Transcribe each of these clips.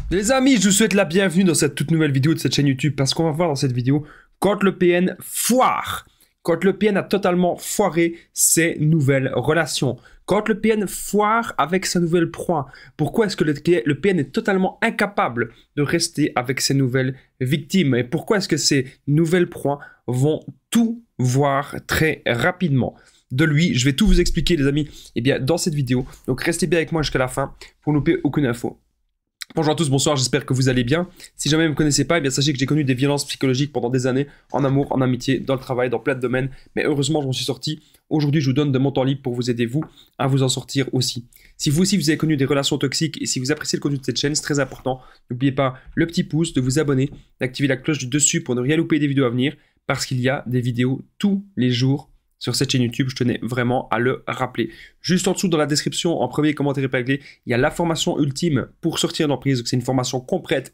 Les amis, je vous souhaite la bienvenue dans cette toute nouvelle vidéo de cette chaîne YouTube parce qu'on va voir dans cette vidéo quand le PN foire, quand le PN a totalement foiré ses nouvelles relations, quand le PN foire avec sa nouvelle proie. Pourquoi est-ce que le PN est totalement incapable de rester avec ses nouvelles victimes et pourquoi est-ce que ces nouvelles proies vont tout voir très rapidement de lui. Je vais tout vous expliquer les amis dans cette vidéo, donc restez bien avec moi jusqu'à la fin pour ne louper aucune info. Bonjour à tous, bonsoir, j'espère que vous allez bien. Si jamais vous ne me connaissez pas, sachez que j'ai connu des violences psychologiques pendant des années, en amour, en amitié, dans le travail, dans plein de domaines, mais heureusement je m'en suis sorti. Aujourd'hui je vous donne de mon temps libre pour vous aider vous à vous en sortir aussi. Si vous aussi vous avez connu des relations toxiques et si vous appréciez le contenu de cette chaîne, c'est très important, n'oubliez pas le petit pouce, de vous abonner, d'activer la cloche du dessus pour ne rien louper des vidéos à venir, parce qu'il y a des vidéos tous les jours sur cette chaîne YouTube, je tenais vraiment à le rappeler. Juste en dessous dans la description, en premier commentaire épinglé, il y a la formation ultime pour sortir d'emprise. C'est une formation complète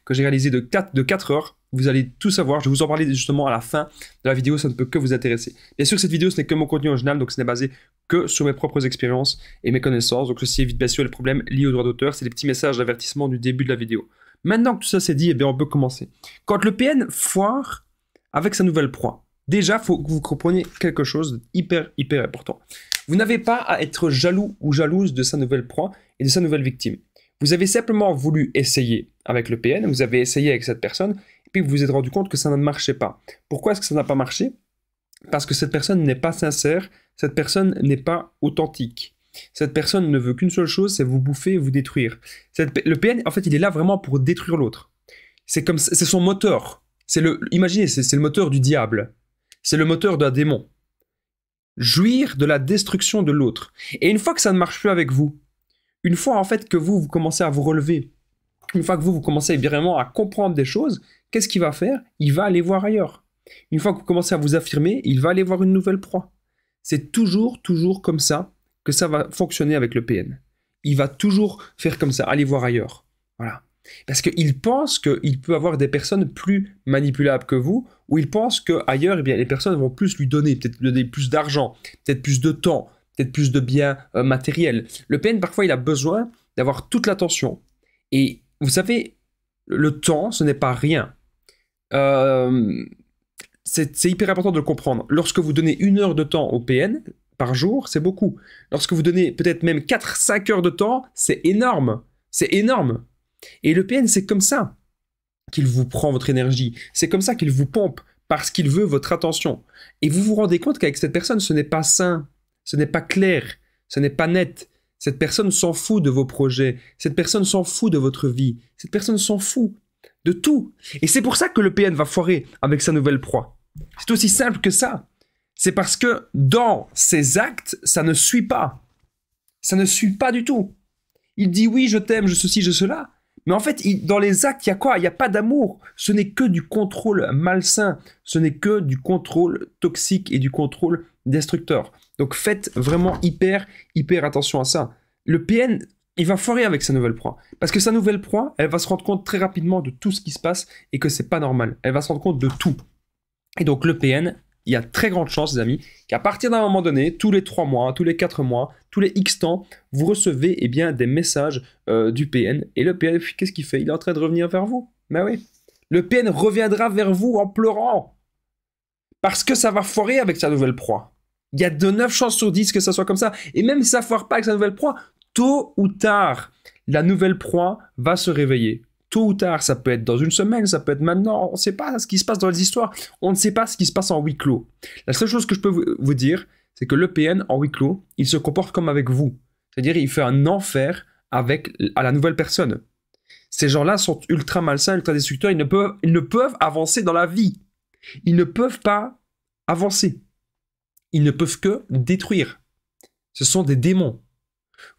que j'ai réalisée de 4 heures. Vous allez tout savoir, je vais vous en parler justement à la fin de la vidéo, ça ne peut que vous intéresser. Bien sûr, cette vidéo, ce n'est que mon contenu original, donc ce n'est basé que sur mes propres expériences et mes connaissances. Donc ceci évite bien sûr les problèmes liés aux droits d'auteur, c'est des petits messages d'avertissement du début de la vidéo. Maintenant que tout ça c'est dit, on peut commencer. Quand le PN foire avec sa nouvelle proie, déjà, il faut que vous compreniez quelque chose d'hyper important. Vous n'avez pas à être jaloux ou jalouse de sa nouvelle proie et de sa nouvelle victime. Vous avez simplement voulu essayer avec le PN, vous avez essayé avec cette personne, et puis vous vous êtes rendu compte que ça ne marchait pas. Pourquoi est-ce que ça n'a pas marché? Parce que cette personne n'est pas sincère, cette personne n'est pas authentique. Cette personne ne veut qu'une seule chose, c'est vous bouffer et vous détruire. Le PN, en fait, il est là vraiment pour détruire l'autre. C'est son moteur. Imaginez, c'est le moteur du diable. C'est le moteur d'un démon. Jouir de la destruction de l'autre. Et une fois que ça ne marche plus avec vous, une fois en fait que vous commencez à vous relever, une fois que vous commencez vraiment à comprendre des choses, qu'est-ce qu'il va faire? Il va aller voir ailleurs. Une fois que vous commencez à vous affirmer, il va aller voir une nouvelle proie. C'est toujours comme ça que ça va fonctionner avec le PN. Il va toujours faire comme ça, aller voir ailleurs. Voilà. Parce qu'il pense qu'il peut avoir des personnes plus manipulables que vous, ou il pense qu'ailleurs, les personnes vont plus lui donner, peut-être lui donner plus d'argent, peut-être plus de temps, peut-être plus de biens matériels. Le PN, parfois, il a besoin d'avoir toute l'attention. Et vous savez, le temps, ce n'est pas rien. C'est hyper important de le comprendre. Lorsque vous donnez 1 heure de temps au PN par jour, c'est beaucoup. Lorsque vous donnez peut-être même 4-5 heures de temps, c'est énorme. C'est énorme. Et le PN, c'est comme ça qu'il vous prend votre énergie. C'est comme ça qu'il vous pompe, parce qu'il veut votre attention. Et vous vous rendez compte qu'avec cette personne, ce n'est pas sain, ce n'est pas clair, ce n'est pas net. Cette personne s'en fout de vos projets. Cette personne s'en fout de votre vie. Cette personne s'en fout de tout. Et c'est pour ça que le PN va foirer avec sa nouvelle proie. C'est aussi simple que ça. C'est parce que dans ses actes, ça ne suit pas. Ça ne suit pas du tout. Il dit oui, je t'aime, je ceci, je cela. Mais en fait, dans les actes, il y a quoi? Il n'y a pas d'amour. Ce n'est que du contrôle malsain. Ce n'est que du contrôle toxique et du contrôle destructeur. Donc faites vraiment hyper attention à ça. Le PN, il va foirer avec sa nouvelle proie. Parce que sa nouvelle proie, elle va se rendre compte très rapidement de tout ce qui se passe et que c'est pas normal. Elle va se rendre compte de tout. Et donc le PN, il y a très grande chance, les amis, qu'à partir d'un moment donné, tous les 3 mois, tous les 4 mois, tous les X temps, vous recevez des messages du PN. Et le PN, qu'est-ce qu'il fait? Il est en train de revenir vers vous. Ben oui. Le PN reviendra vers vous en pleurant. Parce que ça va foirer avec sa nouvelle proie. Il y a de 9 chances sur 10 que ça soit comme ça. Et même si ça ne foire pas avec sa nouvelle proie, tôt ou tard, la nouvelle proie va se réveiller. Tôt ou tard, ça peut être dans 1 semaine, ça peut être maintenant, on ne sait pas ce qui se passe dans les histoires, on ne sait pas ce qui se passe en huis clos. La seule chose que je peux vous dire, c'est que le PN en huis clos, il se comporte comme avec vous. C'est-à-dire, il fait un enfer à la nouvelle personne. Ces gens-là sont ultra malsains, ultra destructeurs, ils ne peuvent avancer dans la vie. Ils ne peuvent pas avancer. Ils ne peuvent que détruire. Ce sont des démons.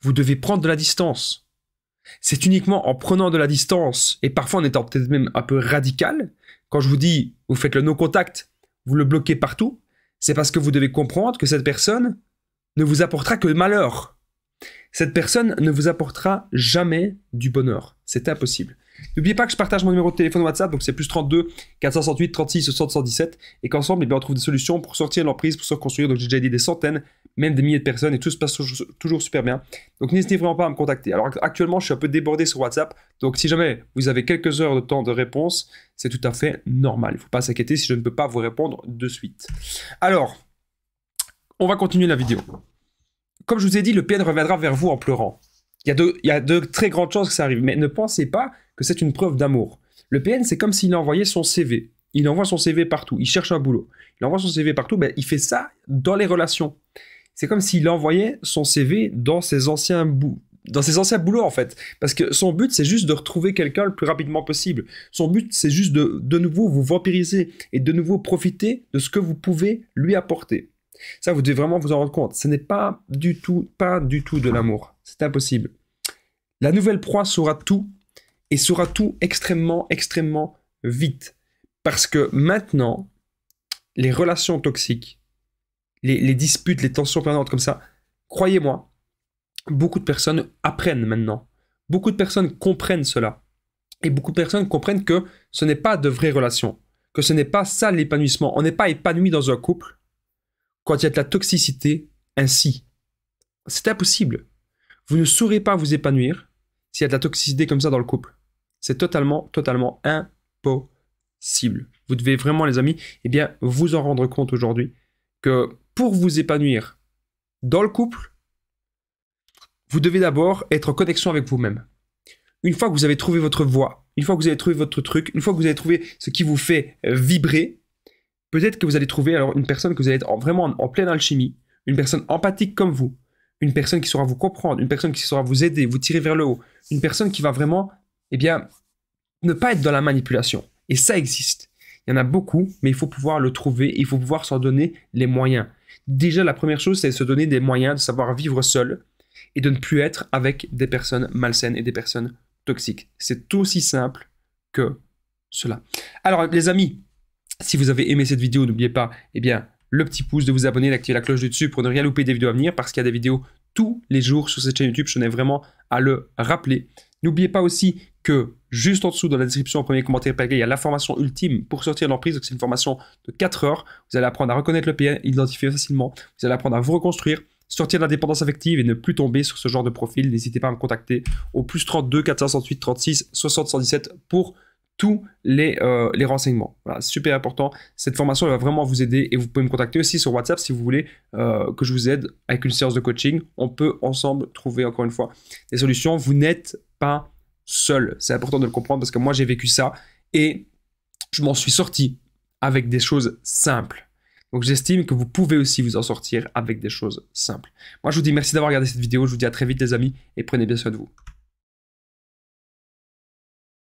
Vous devez prendre de la distance. C'est uniquement en prenant de la distance, et parfois en étant peut-être même un peu radical, quand je vous dis, vous faites le no-contact, vous le bloquez partout, c'est parce que vous devez comprendre que cette personne ne vous apportera que malheur. Cette personne ne vous apportera jamais du bonheur. C'est impossible. N'oubliez pas que je partage mon numéro de téléphone WhatsApp, donc c'est plus 32 468 36 60 117, et qu'ensemble, on trouve des solutions pour sortir de l'emprise, pour se reconstruire. Donc j'ai déjà aidé des centaines, même des milliers de personnes, et tout se passe toujours super bien. Donc n'hésitez vraiment pas à me contacter. Alors actuellement, je suis un peu débordé sur WhatsApp, donc si jamais vous avez quelques heures de temps de réponse, c'est tout à fait normal. Il ne faut pas s'inquiéter si je ne peux pas vous répondre de suite. Alors, on va continuer la vidéo. Comme je vous ai dit, le PN reviendra vers vous en pleurant. Il y a de très grandes chances que ça arrive, mais ne pensez pas que c'est une preuve d'amour. Le PN, c'est comme s'il envoyait son CV. Il envoie son CV partout. Il cherche un boulot. Il envoie son CV partout. Ben, il fait ça dans les relations. C'est comme s'il envoyait son CV dans ses anciens boulots, en fait. Parce que son but, c'est juste de retrouver quelqu'un le plus rapidement possible. Son but, c'est juste de nouveau vous vampiriser et de nouveau profiter de ce que vous pouvez lui apporter. Ça, vous devez vraiment vous en rendre compte. Ce n'est pas du tout de l'amour. C'est impossible. La nouvelle proie saura tout, et saura tout extrêmement vite. Parce que maintenant, les relations toxiques, les disputes, les tensions permanentes comme ça, croyez-moi, beaucoup de personnes apprennent maintenant. Beaucoup de personnes comprennent cela. Et beaucoup de personnes comprennent que ce n'est pas de vraies relations. Que ce n'est pas ça l'épanouissement. On n'est pas épanoui dans un couple quand il y a de la toxicité ainsi. C'est impossible. Vous ne saurez pas vous épanouir s'il y a de la toxicité comme ça dans le couple. C'est totalement impossible. Vous devez vraiment, les amis, vous en rendre compte aujourd'hui que pour vous épanouir dans le couple, vous devez d'abord être en connexion avec vous-même. Une fois que vous avez trouvé votre voie, une fois que vous avez trouvé votre truc, une fois que vous avez trouvé ce qui vous fait vibrer, peut-être que vous allez trouver alors une personne que vous allez être vraiment en pleine alchimie, une personne empathique comme vous, une personne qui saura vous comprendre, une personne qui saura vous aider, vous tirer vers le haut, une personne qui va vraiment, ne pas être dans la manipulation. Et ça existe. Il y en a beaucoup, mais il faut pouvoir le trouver, il faut pouvoir s'en donner les moyens. Déjà, la première chose, c'est de se donner des moyens de savoir vivre seul et de ne plus être avec des personnes malsaines et des personnes toxiques. C'est aussi simple que cela. Alors, les amis, si vous avez aimé cette vidéo, n'oubliez pas, le petit pouce, de vous abonner, d'activer la cloche du dessus pour ne rien louper des vidéos à venir, parce qu'il y a des vidéos tous les jours sur cette chaîne YouTube. Je tenais vraiment à le rappeler. N'oubliez pas aussi que juste en dessous, dans la description, au premier commentaire, il y a la formation ultime pour sortir de l'emprise. C'est une formation de 4 heures. Vous allez apprendre à reconnaître le PN, identifier facilement. Vous allez apprendre à vous reconstruire, sortir de la dépendance affective et ne plus tomber sur ce genre de profil. N'hésitez pas à me contacter au plus 32 468 36 60 117 pour tous les renseignements. Voilà, super important. Cette formation elle va vraiment vous aider et vous pouvez me contacter aussi sur WhatsApp si vous voulez que je vous aide avec une séance de coaching. On peut ensemble trouver encore une fois des solutions. Vous n'êtes pas seul. C'est important de le comprendre parce que moi j'ai vécu ça et je m'en suis sorti avec des choses simples. Donc j'estime que vous pouvez aussi vous en sortir avec des choses simples. Moi je vous dis merci d'avoir regardé cette vidéo. Je vous dis à très vite les amis et prenez bien soin de vous.